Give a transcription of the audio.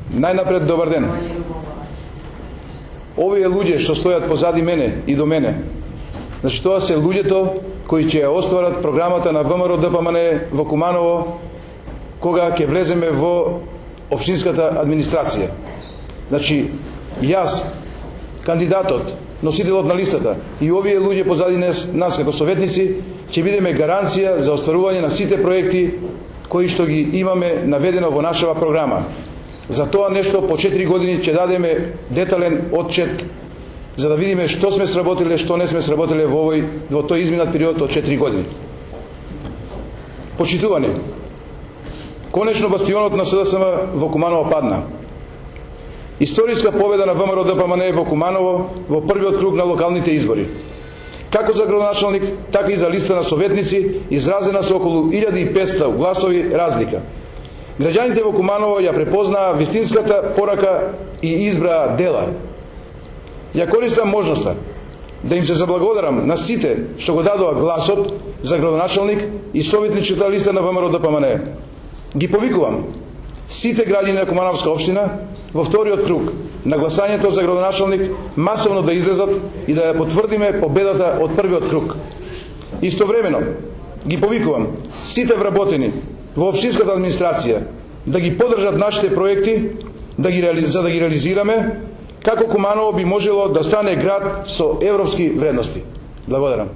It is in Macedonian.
Најнапред, добар ден. Овие луѓе што стојат позади мене и до мене, значи тоа се луѓето кои ќе остварат програмата на ВМРО ДПМНЕ во Куманово кога ќе влеземе во општинската администрација. Значи, јас, кандидатот, носителот на листата и овие луѓе позади нас како советници ќе бидеме гаранција за остварување на сите проекти кои што ги имаме наведено во нашава програма. За тоа нешто по 4 години ќе дадеме детален отчет за да видиме што сме сработиле, што не сме сработиле во тој изминат период од 4 години. Почитувани, конечно бастионот на СДСМ во Куманово падна. Историска победа на ВМРО ДПМНЕ во Куманово во првиот круг на локалните избори. Како за градоначалник, така и за листа на советници, изразена со околу 1500 гласови разлика. Граѓаните во Куманово ја препознаа вистинската порака и избраа дела. Ја користам можноста да им се заблагодарам на сите што го дадоа гласот за градоначалник и советничката листа на ВМРО ДПМНЕ. Ги повикувам сите граѓани на Кумановска општина во вториот круг на гласањето за градоначалник масовно да излезат и да ја потврдиме победата од првиот круг. Истовремено ги повикувам сите вработени во општинската администрација да ги поддржат нашите проекти, за да ги реализираме, како Куманово би можело да стане град со европски вредности. Благодарам.